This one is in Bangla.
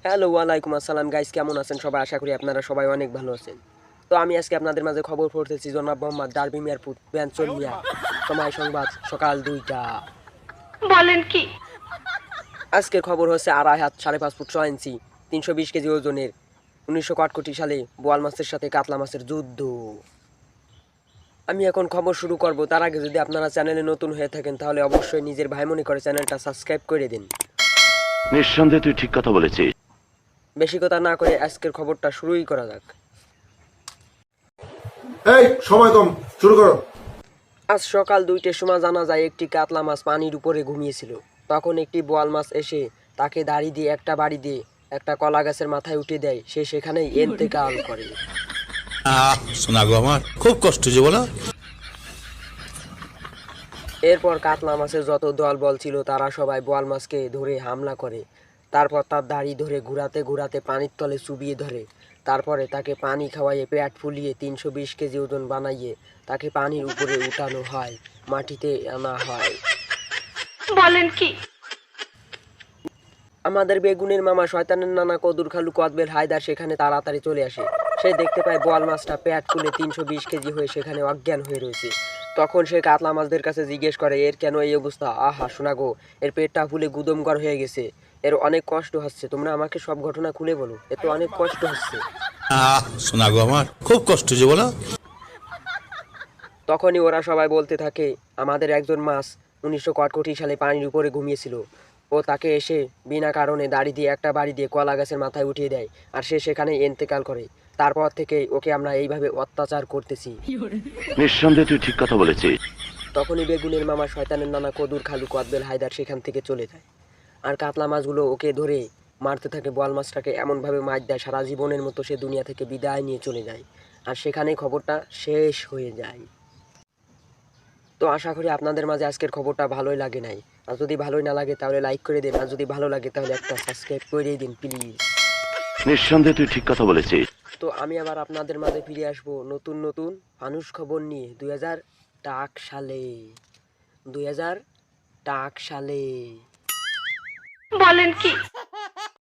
হ্যালো ওয়ালাইকুম আসসালাম গাইস, কেমন আছেন সবাই? আশা করি আপনারা সবাই অনেক ভালো আছেন। তো আমি আজকে আপনাদের মাঝে খবর পড়তেছি জনাব মোহাম্মদ ডারবি মিয়ার পুত বেঞ্চন মিয়া। সময় সংবাদ সকাল 2টা। বলেন কি? আজকের খবর হচ্ছে 2.5 হাত 5.5 ফুট 6 ইঞ্চি 320 কেজি ওজনের 1961 সালে বোয়াল মাছের সাথে কাতলা মাছের যুদ্ধ। আমি এখন খবর শুরু করব, তার আগে যদি আপনারা চ্যানেলে নতুন হয়ে থাকেন তাহলে অবশ্যই নিজের ভাই মনে করে চ্যানেলটা সাবস্ক্রাইব করে দিন। নিঃসন্দেহে তুই ঠিক কথা বলেছিস। বেশি কথা না করে আজকের খবরটা শুরুই করা যাক। এই সময় কম, শুরু করো। আজ সকাল 2টের সময় জানা যায় একটি কাতলা মাছ পানির উপরে ঘুমিয়েছিল। তখন একটি বোয়াল মাছ এসে তাকে দাড়ি দিয়ে একটা বাড়ি দিয়ে একটা কলা গাছের মাথায় উঠে দেয়। সে সেখানেই ইন্তেকাল করে। শোনা গো, আমার খুব কষ্ট যে বলো। এরপর কাতলা মাছের যত দল বল ছিল তারা সবাই বোয়াল মাছকে ধরে হামলা করে। তারপর তার দাড়ি ধরে ঘুরাতে ঘুরাতে পানির তলে চুবিয়ে ধরে। তারপরে তাকে পানি খাওয়াইয়ে পেট ফুলিয়ে 320 কেজি ওজন বানাইয়ে তাকে পানির উপরে উঠানো হয়, মাটিতে আনা হয়। বলেন কি? আমাদের বেগুনের মামা শয়তানের নানা কদুর খালু কদবেল হায়দার সেখানে তাড়াতাড়ি চলে আসে। সে দেখতে পায় বোয়াল মাছটা পেট ফুলে 320 কেজি হয়ে সেখানে অজ্ঞান হয়ে রয়েছে। তখন সে কাতলা মাছদের কাছে জিজ্ঞেস করে, এর কেন এই অবস্থা? আহা শোনা গো, এর পেটটা ফুলে গুদমগার হয়ে গেছে, এর অনেক কষ্ট হচ্ছে, তোমরা আমাকে সব ঘটনা খুলে বলো, এর তো অনেক কষ্ট হচ্ছে। শোনা গো, আমার খুব কষ্ট যে বলো। তখনই ওরা সবাই বলতে থাকে, আমাদের একজন মাছ 1961 সালে পানির উপরে ঘুমিয়েছিল। ও তাকে এসে বিনা কারণে দাড়ি দিয়ে একটা বাড়ি দিয়ে কলা গাছের মাথায় উঠিয়ে দেয়, আর সে সেখানেই ইন্তেকাল করে। তারপর থেকেই ওকে আমরা এইভাবে অত্যাচার করতেছি। নিঃসন্দেহে তুই ঠিক কথা বলেছিস। তখনই বেগুনের মামা শয়তানের নানা কদুর খালু কদবেল হায়দার সেখান থেকে চলে যায়। আর কাতলা মাছগুলো ওকে ধরে মারতে থাকে। বোয়াল মাছটাকে এমনভাবে মার দেয় সারা জীবনের মতো সে দুনিয়া থেকে বিদায় নিয়ে চলে যায়। আর সেখানেই খবরটা শেষ হয়ে যায়। তো আশা করি আপনাদের মাঝে আজকের খবরটা ভালোই লাগে নাই। আর যদি ভালোই না লাগে তাহলে লাইক করে দিন, আর যদি ভালো লাগে তাহলে একটা সাবস্ক্রাইব করে দিন প্লিজ। নিঃসন্দেহে তুই ঠিক কথা বলেছিস। তো আমি আবার আপনাদের মাঝে ফিরে আসব নতুন নতুন ফানুস খবর নিয়ে 2000 টাক সালে। 2000 টাক সালে। বলেন কি?